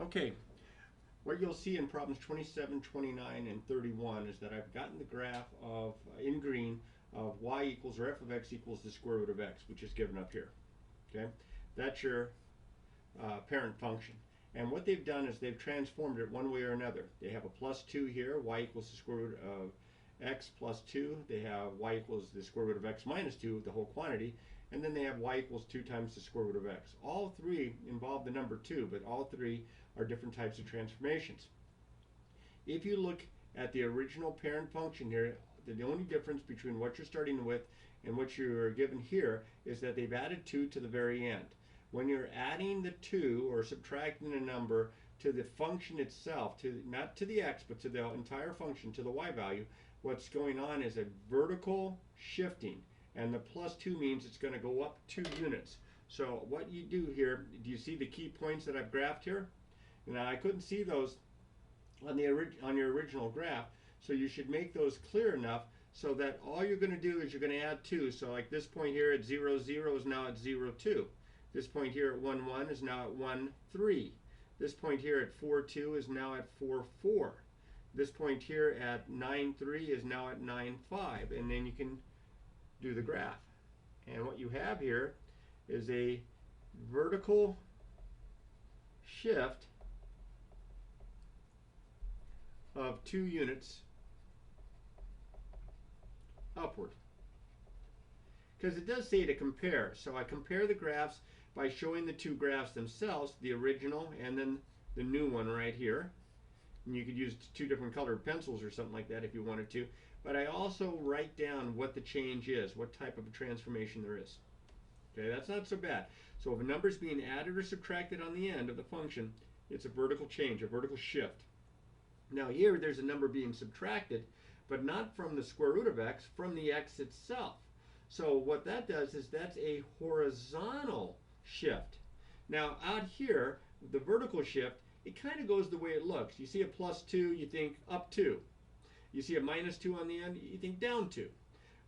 Okay, what you'll see in problems 27, 29, and 31 is that I've gotten the graph of, in green, of y equals, or f of x equals the square root of x, which is given up here. Okay, that's your parent function. And what they've done is they've transformed it one way or another. They have a plus 2 here, y equals the square root of x plus 2. They have y equals the square root of x minus 2, the whole quantity. And then they have y equals 2 times the square root of x. All three involve the number 2, but all three are different types of transformations. If you look at the original parent function here, the only difference between what you're starting with and what you're given here is that they've added 2 to the very end. When you're adding the 2 or subtracting a number to the function itself, not to the x, but to the entire function, to the y value, what's going on is a vertical shifting. And the plus 2 means it's going to go up 2 units. So what you do here, do you see the key points that I've graphed here? Now I couldn't see those on your original graph, so you should make those clear enough so that all you're going to do is you're going to add 2. So like this point here at 0, 0 is now at 0, 2. This point here at 1, 1 is now at 1, 3. This point here at 4, 2 is now at 4, 4. This point here at 9, 3 is now at 9, 5. And then you can do the graph. And what you have here is a vertical shift of 2 units upward. Because it does say to compare. So I compare the graphs by showing the two graphs themselves, the original and then the new one right here. And you could use 2 different colored pencils or something like that if you wanted to. But I also write down what the change is, what type of a transformation there is. Okay, that's not so bad. So if a number is being added or subtracted on the end of the function, it's a vertical change, a vertical shift. Now here there's a number being subtracted, but not from the square root of x, from the x itself. So what that does is that's a horizontal shift. Now out here, the vertical shift, it kind of goes the way it looks. You see a plus 2, you think up 2. You see a minus 2 on the end, you think down 2.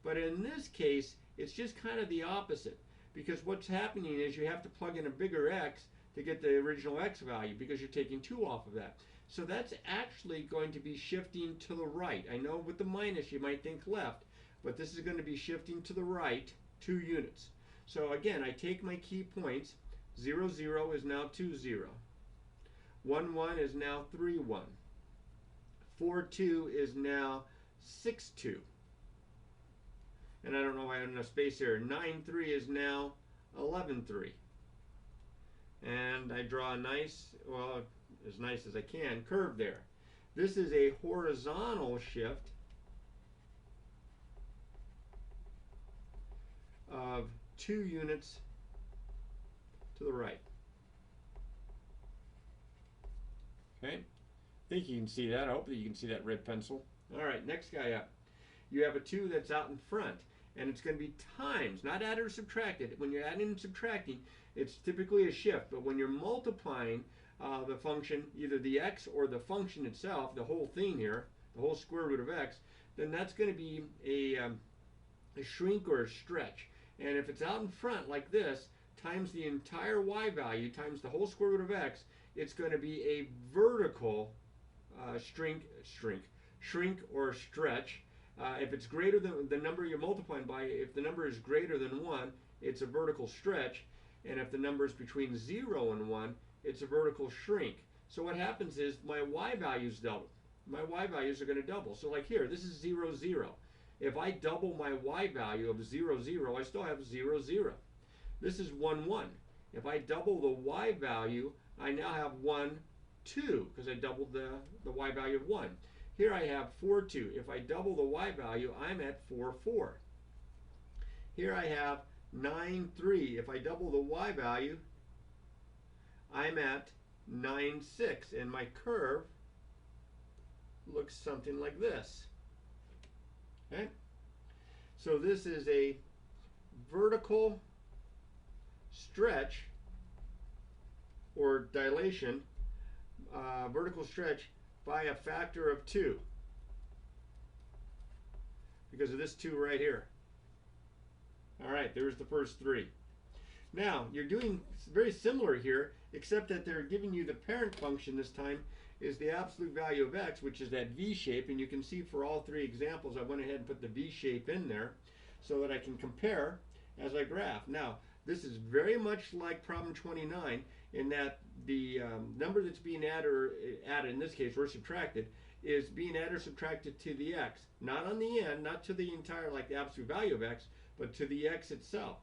But in this case, it's just kind of the opposite. Because what's happening is you have to plug in a bigger x to get the original x value because you're taking 2 off of that. So that's actually going to be shifting to the right. I know with the minus you might think left, but this is going to be shifting to the right 2 units. So again, I take my key points. 0, 0 is now 2, 0. 1, 1 is now 3, 1. 4, 2 is now 6, 2. And I don't know why I have enough space here. 9, 3 is now 11, 3. And I draw a nice, well, as nice as I can, curve there. This is a horizontal shift of 2 units to the right. Okay, I think you can see that. I hope that you can see that red pencil. All right, next guy up. You have a 2 that's out in front, and it's going to be times, not added or subtracted. When you're adding and subtracting, it's typically a shift, but when you're multiplying the function, either the x or the function itself, the whole thing here, the whole square root of x, then that's going to be a shrink or a stretch. And if it's out in front like this, times the entire y value times the whole square root of x, it's going to be a vertical shrink or stretch. If it's greater than the number you're multiplying by, if the number is greater than 1, it's a vertical stretch. And if the number is between 0 and 1, it's a vertical shrink. So what happens is my y values double. My y values are going to double. So like here, this is 0, 0. If I double my y value of 0, 0, I still have 0, 0. This is 1, 1. If I double the y value, I now have 1, 2, because I doubled the y value of 1. Here I have 4, 2. If I double the y value, I'm at 4, 4. Here I have 9, 3. If I double the y value, I'm at 9, 6. And my curve looks something like this. Okay? So this is a vertical stretch or dilation, vertical stretch by a factor of 2 because of this 2 right here. All right, there's the first 3. Now, you're doing very similar here, except that they're giving you the parent function this time is the absolute value of x, which is that v shape. And you can see for all three examples, I went ahead and put the v shape in there so that I can compare as I graph. Now, this is very much like problem 29 in that the number that's being added, in this case, or subtracted, is being added or subtracted to the x. Not on the end, not to the entire, like the absolute value of x, but to the x itself.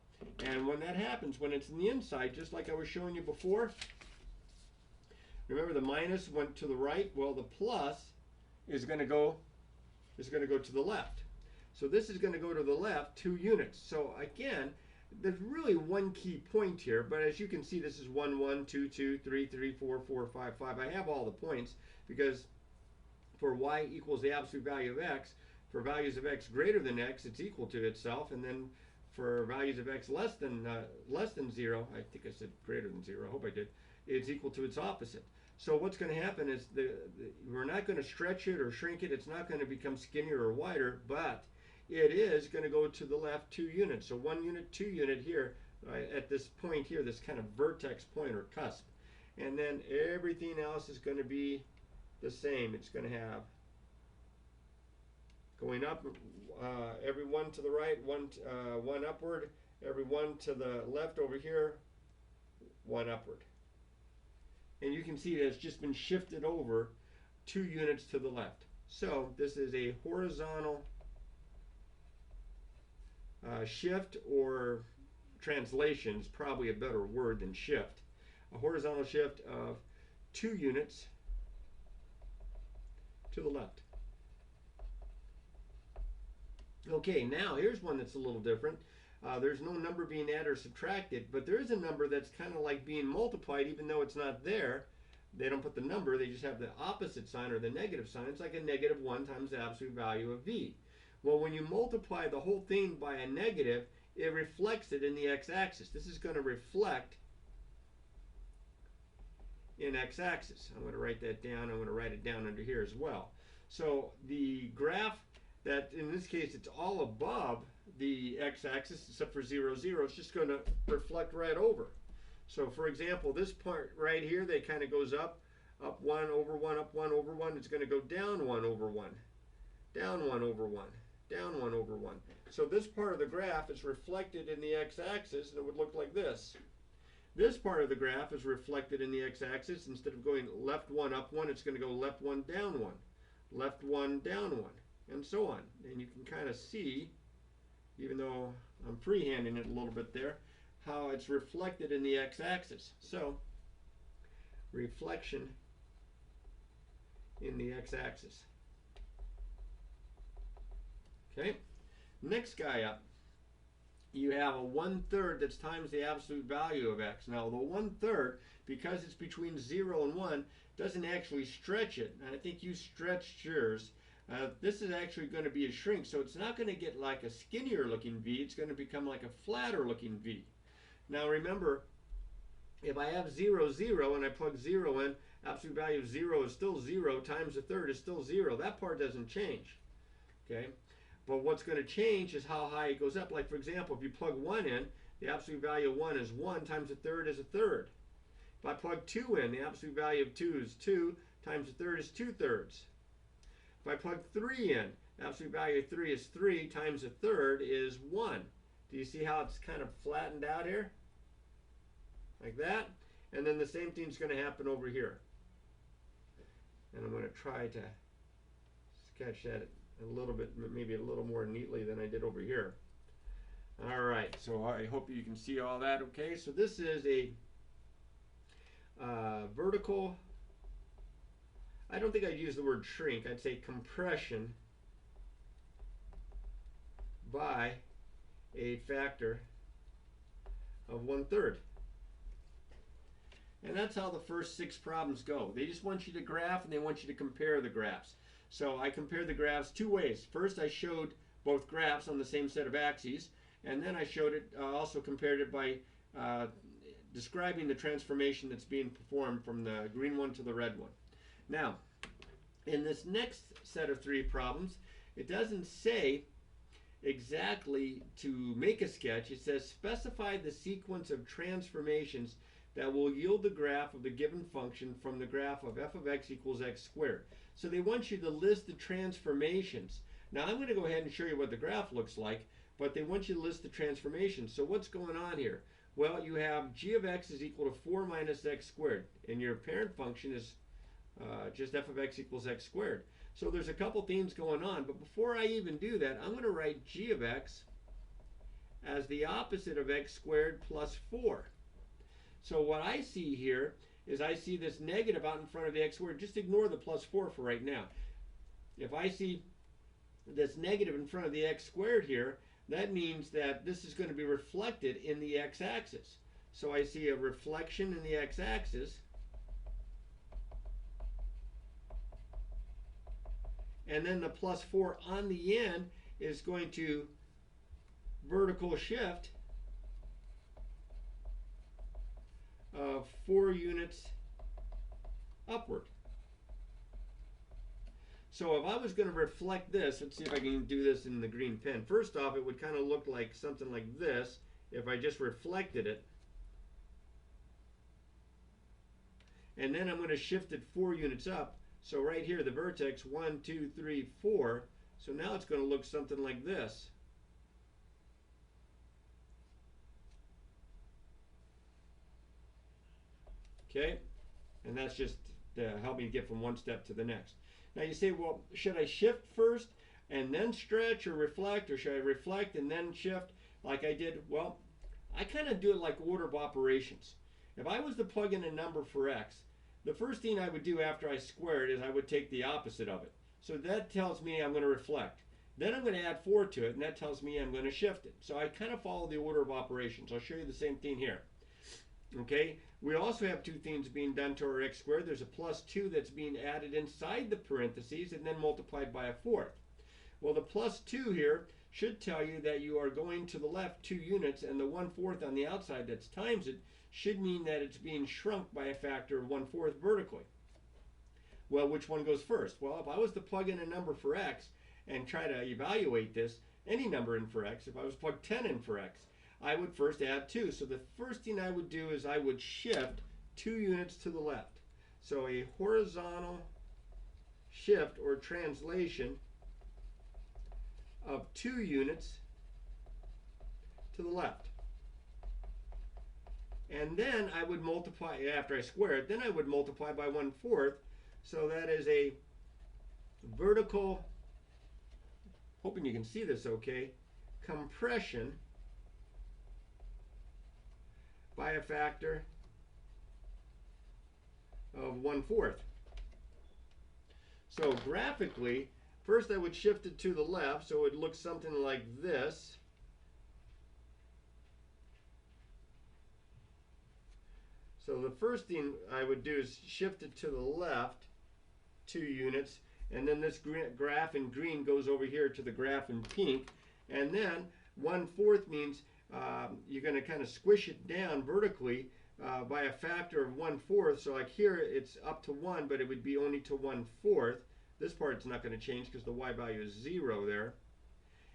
And when that happens, when it's in the inside, just like I was showing you before, remember the minus went to the right. Well, the plus is going to go to the left. So this is going to go to the left 2 units. So again, there's really one key point here, but as you can see, this is 1, 1, 2, 2, 3, 3, 4, 4, 5, 5. I have all the points because for y equals the absolute value of x, for values of x greater than x, it's equal to itself, and then for values of x less than 0, I think I said greater than 0, I hope I did, it's equal to its opposite. So what's going to happen is we're not going to stretch it or shrink it. It's not going to become skinnier or wider, but it is going to go to the left 2 units. So 1 unit, 2 unit here at this point here, this kind of vertex point or cusp. And then everything else is going to be the same. It's going to have going up, every one to the right, one upward, every one to the left over here, one upward. And you can see that it's just been shifted over 2 units to the left. So this is a horizontal shift, or translation is probably a better word than shift. A horizontal shift of 2 units to the left. Okay, now here's one that's a little different. There's no number being added or subtracted, but there is a number that's kind of like being multiplied, even though it's not there. They don't put the number, they just have the opposite sign or the negative sign. It's like a negative 1 times the absolute value of v. Well, when you multiply the whole thing by a negative, it reflects it in the x-axis. This is going to reflect in x-axis. I'm going to write that down. I'm going to write it down under here as well. So the graph that, in this case, it's all above the x-axis except for 0, 0. It's just going to reflect right over. So, for example, this part right here, that kind of goes up 1 over 1, up 1 over 1. It's going to go down 1 over 1, down 1 over 1, down 1 over 1. So this part of the graph is reflected in the x-axis, and it would look like this. This part of the graph is reflected in the x-axis. Instead of going left 1, up 1, it's going to go left 1, down 1, left 1, down 1, and so on. And you can kind of see, even though I'm freehanding it a little bit there, how it's reflected in the x-axis. So, reflection in the x-axis. Okay, next guy up, you have a 1/3 that's times the absolute value of x. Now the 1/3, because it's between 0 and 1, doesn't actually stretch it. And I think you stretched yours. This is actually going to be a shrink, so it's not going to get like a skinnier looking v. It's going to become like a flatter looking v. Now remember, if I have 0, 0, and I plug 0 in, absolute value of 0 is still 0, times a third is still 0. That part doesn't change. Okay? But what's going to change is how high it goes up. Like, for example, if you plug 1 in, the absolute value of 1 is 1, times a third is a third. If I plug 2 in, the absolute value of 2 is 2, times a third is 2/3. If I plug 3 in, the absolute value of 3 is 3, times a third is 1. Do you see how it's kind of flattened out here? Like that. And then the same thing's going to happen over here. And I'm going to try to sketch that a little bit, maybe a little more neatly than I did over here. All right, so I hope you can see all that okay. So this is a vertical, I don't think I'd use the word shrink, I'd say compression by a factor of 1/3. And that's how the first 6 problems go. They just want you to graph, and they want you to compare the graphs. So I compared the graphs 2 ways. First, I showed both graphs on the same set of axes, and then I showed it, also compared it by describing the transformation that's being performed from the green one to the red one. Now, in this next set of 3 problems, it doesn't say exactly to make a sketch. It says specify the sequence of transformations that will yield the graph of the given function from the graph of f of x equals x squared. So they want you to list the transformations. Now I'm going to go ahead and show you what the graph looks like, but they want you to list the transformations. So what's going on here? Well, you have g of x is equal to 4 minus x squared, and your parent function is just f of x equals x squared. So there's a couple things going on, but before I even do that, I'm going to write g of x as the opposite of x squared plus 4. So what I see here is I see this negative out in front of the x squared. Just ignore the plus 4 for right now. If I see this negative in front of the x squared here, that means that this is going to be reflected in the x-axis. So I see a reflection in the x-axis. And then the plus 4 on the end is going to vertical shift 4 units upward. So if I was going to reflect this, let's see if I can do this in the green pen. First off, it would kind of look like something like this if I just reflected it. And then I'm going to shift it 4 units up. So right here, the vertex, 1, 2, 3, 4. So now it's going to look something like this. Okay? And that's just to help me get from one step to the next. Now you say, well, should I shift first and then stretch or reflect, or should I reflect and then shift like I did? Well, I kind of do it like order of operations. If I was to plug in a number for x, the first thing I would do after I square it is I would take the opposite of it. So that tells me I'm going to reflect. Then I'm going to add 4 to it, and that tells me I'm going to shift it. So I kind of follow the order of operations. I'll show you the same thing here. Okay, we also have 2 things being done to our x squared. There's a plus 2 that's being added inside the parentheses and then multiplied by a 4th. Well, the plus 2 here should tell you that you are going to the left 2 units, and the 1/4 on the outside that's times it should mean that it's being shrunk by a factor of 1/4 vertically. Well, which one goes first? Well, if I was to plug in a number for x and try to evaluate this, any number in for x, if I was to plug 10 in for x, I would first add 2. So the first thing I would do is I would shift 2 units to the left. So a horizontal shift or translation of 2 units to the left. And then I would multiply, after I square it, then I would multiply by 1/4. So that is a vertical, hoping you can see this okay, compression by a factor of 1/4. So graphically, first I would shift it to the left, so it would look something like this. So the first thing I would do is shift it to the left 2 units, and then this graph in green goes over here to the graph in pink, and then 1/4 means you're going to kind of squish it down vertically by a factor of 1/4. So like here it's up to 1, but it would be only to 1/4. This part's not going to change because the y value is 0 there.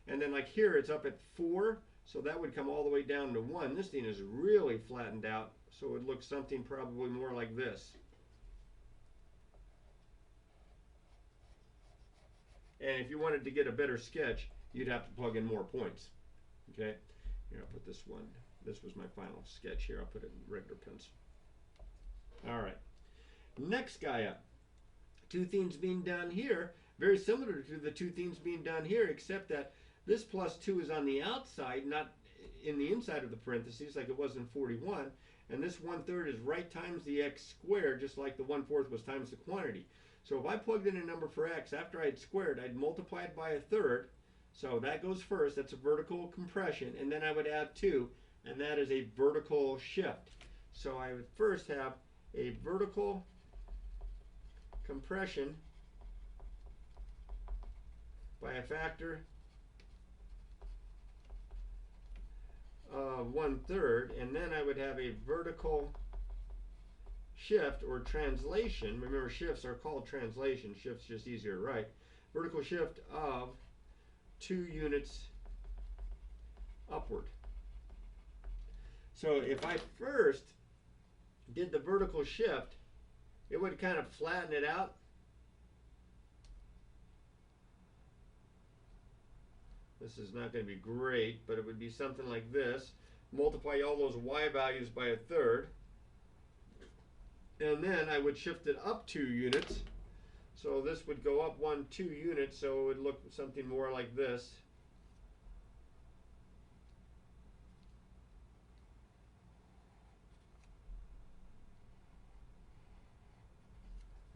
And then like here it's up at 4, so that would come all the way down to 1. This thing is really flattened out, so it would look something probably more like this. And if you wanted to get a better sketch, you'd have to plug in more points. Okay, here I'll put this one. This was my final sketch here. I'll put it in regular pencil. All right, next guy up. 2 things being done here, very similar to the 2 things being done here, except that this plus 2 is on the outside, not in the inside of the parentheses like it was in 41. And this 1/3 is right times the x squared, just like the 1/4 was times the quantity. So if I plugged in a number for x, after I'd squared, I'd multiply it by 1/3. So that goes first. That's a vertical compression. And then I would add 2, and that is a vertical shift. So I would first have a vertical compression by a factor of 1/3, and then I would have a vertical shift or translation. Remember, shifts are called translation. Shifts just easier to write. Vertical shift of 2 units upward. So if I first did the vertical shift, it would kind of flatten it out. This is not going to be great, but it would be something like this. Multiply all those y values by a third. And then I would shift it up 2 units. So this would go up 2 units, so it would look something more like this.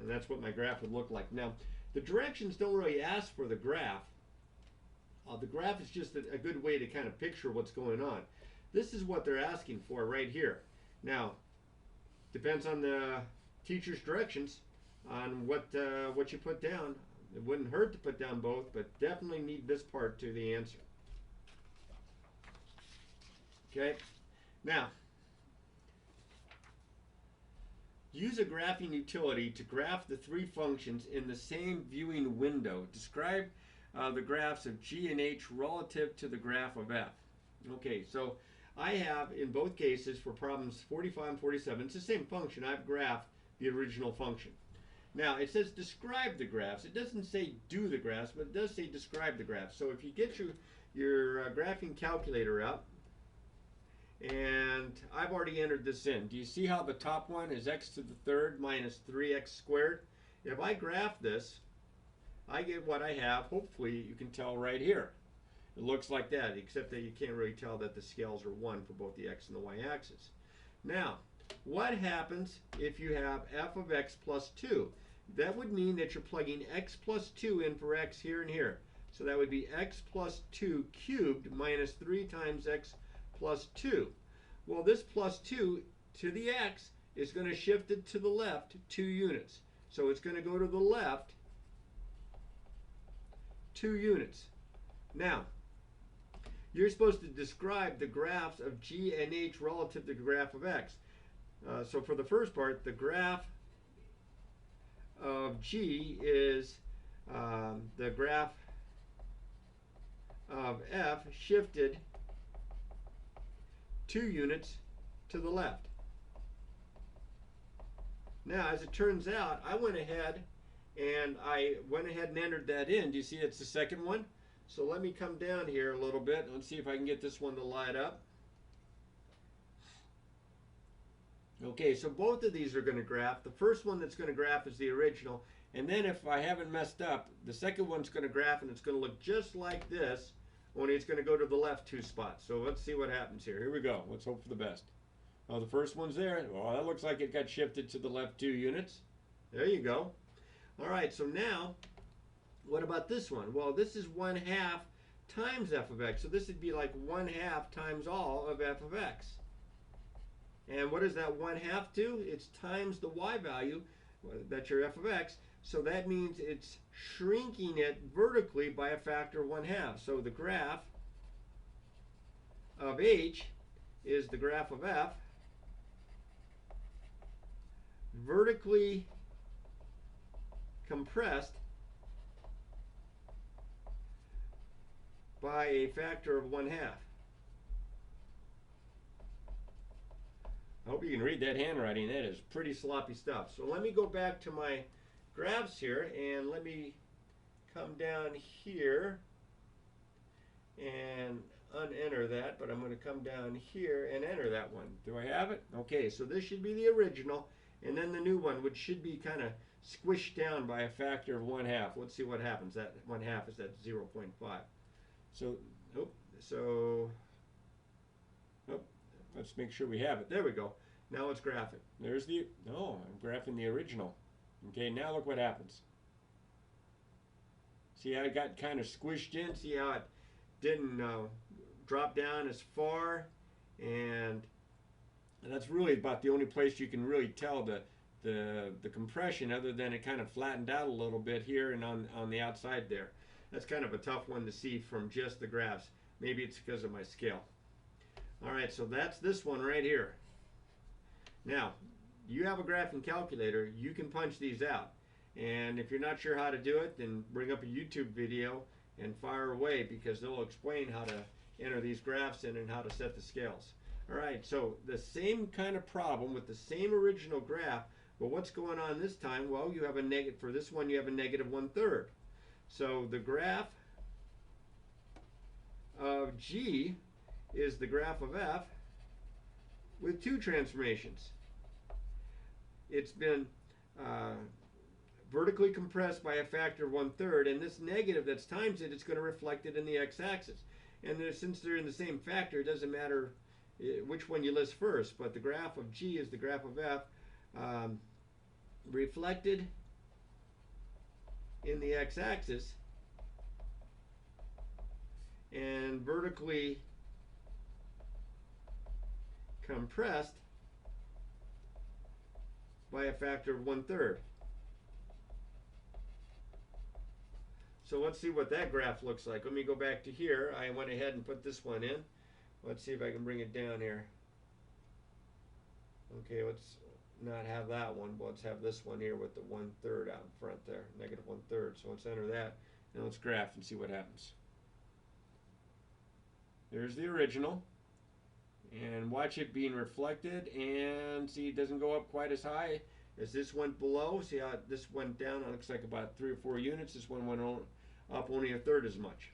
And that's what my graph would look like. Now, the directions don't really ask for the graph. The graph is just a good way to kind of picture what's going on. This is what they're asking for right here. Now, depends on the teacher's directions on what you put down. It wouldn't hurt to put down both, but definitely need this part to the answer. Okay, now use a graphing utility to graph the 3 functions in the same viewing window. Describe the graphs of g and h relative to the graph of f. Okay, so I have in both cases for problems 45 and 47, it's the same function. I've graphed the original function. Now it says describe the graphs. It doesn't say do the graphs, but it does say describe the graphs. So if you get your graphing calculator out, and I've already entered this in. Do you see how the top one is x to the third minus 3x squared? If I graph this, I get what I have. Hopefully you can tell right here. It looks like that, except that you can't really tell that the scales are 1 for both the x and the y axis. Now, what happens if you have f of x plus 2? That would mean that you're plugging x plus 2 in for x here and here. So that would be x plus 2 cubed minus 3 times x plus 2. Well, this plus 2 to the x is going to shift it to the left 2 units. So it's going to go to the left 2 units. Now, you're supposed to describe the graphs of g and h relative to the graph of x. So for the first part, the graph of g is the graph of f shifted 2 units to the left. Now, as it turns out, I went ahead and entered that in. Do you see it's the second one? So let me come down here a little bit and see if I can get this one to light up. Okay, so both of these are going to graph. The first one that's going to graph is the original. And then if I haven't messed up, the second one's going to graph and it's going to look just like this, only it's going to go to the left 2 spots. So let's see what happens here. Here we go. Let's hope for the best. Oh, the first one's there. Well, that looks like it got shifted to the left 2 units. There you go. All right, so now, what about this one? Well, this is 1/2 times f of x. So this would be like 1/2 times all of f of x. And what is that 1/2 do? It's times the y value, that's your f of x. So that means it's shrinking it vertically by a factor of 1/2. So the graph of h is the graph of f vertically compressed by a factor of 1/2. I hope you can read that handwriting. That is pretty sloppy stuff. So let me go back to my graphs here and let me come down here and unenter that, but I'm going to come down here and enter that one. Do I have it? Okay, so this should be the original, and then the new one, which should be kind of squished down by a factor of 1/2. Let's see what happens. That 1/2 is at 0.5. So, let's make sure we have it. There we go. Now let's graph it. There's the, no, I'm graphing the original. Okay, now look what happens. See how it got kind of squished in? See how it didn't drop down as far? And that's really about the only place you can really tell the compression, other than it kind of flattened out a little bit here and on the outside there. That's kind of a tough one to see from just the graphs. Maybe it's because of my scale. All right, so that's this one right here. Now, you have a graphing calculator, you can punch these out. And if you're not sure how to do it, then bring up a YouTube video and fire away, because they'll explain how to enter these graphs in and how to set the scales. All right, so the same kind of problem with the same original graph, but what's going on this time? Well, you have a negative, for this one you have a negative 1/3. So the graph of G is the graph of F with two transformations. It's been vertically compressed by a factor of 1/3, and this negative that's times it, it's going to reflect it in the x-axis. And since they're in the same factor, it doesn't matter which one you list first, but the graph of G is the graph of F reflected in the x-axis and vertically compressed by a factor of 1/3. So let's see what that graph looks like. Let me go back to here. I went ahead and put this one in. Let's see if I can bring it down here. Okay, let's not have that one, but let's have this one here with the 1/3 out in front there, negative 1/3. So let's enter that and let's graph and see what happens. There's the original, and watch it being reflected, and see it doesn't go up quite as high as this went below. See how this went down, it looks like about 3 or 4 units. This one went up only 1/3 as much.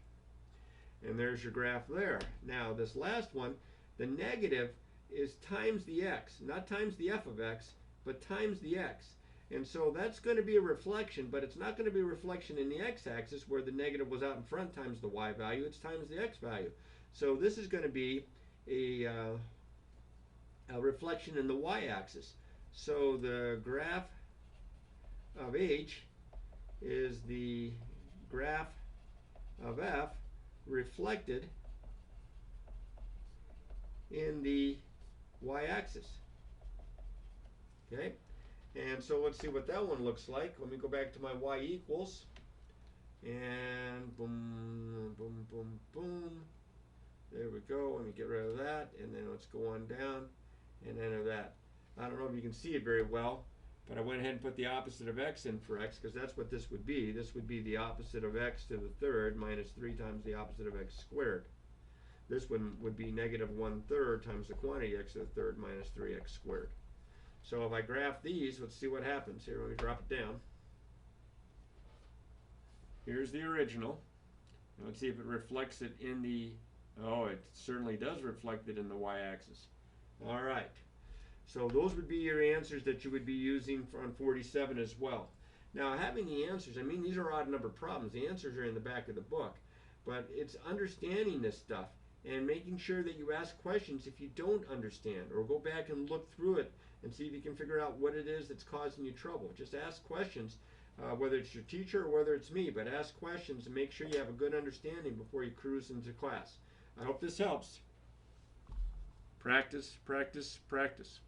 And there's your graph there. Now this last one, the negative is times the x, not times the f of x, but times the x. And so that's going to be a reflection, but it's not going to be a reflection in the x-axis where the negative was out in front times the y value. It's times the x value. So this is going to be a reflection in the y-axis. So the graph of H is the graph of F reflected in the y-axis. Okay, and so let's see what that one looks like. Let me go back to my y equals, and boom, boom, boom, boom. There we go. Let me get rid of that, and then let's go on down and enter that. I don't know if you can see it very well, but I went ahead and put the opposite of x in for x, because that's what this would be. This would be the opposite of x to the third minus 3 times the opposite of x squared. This one would be negative 1/3 times the quantity x to the third minus 3x squared. So if I graph these, let's see what happens. Here, let me drop it down. Here's the original. Now let's see if it reflects it in the, oh, it certainly does reflect it in the y-axis. All right. So those would be your answers that you would be using on 47 as well. Now having the answers, I mean, these are odd number problems. The answers are in the back of the book. But it's understanding this stuff and making sure that you ask questions if you don't understand, or go back and look through it and see if you can figure out what it is that's causing you trouble. Just ask questions, whether it's your teacher or whether it's me, but ask questions and make sure you have a good understanding before you cruise into class. I hope this helps. Practice, practice, practice.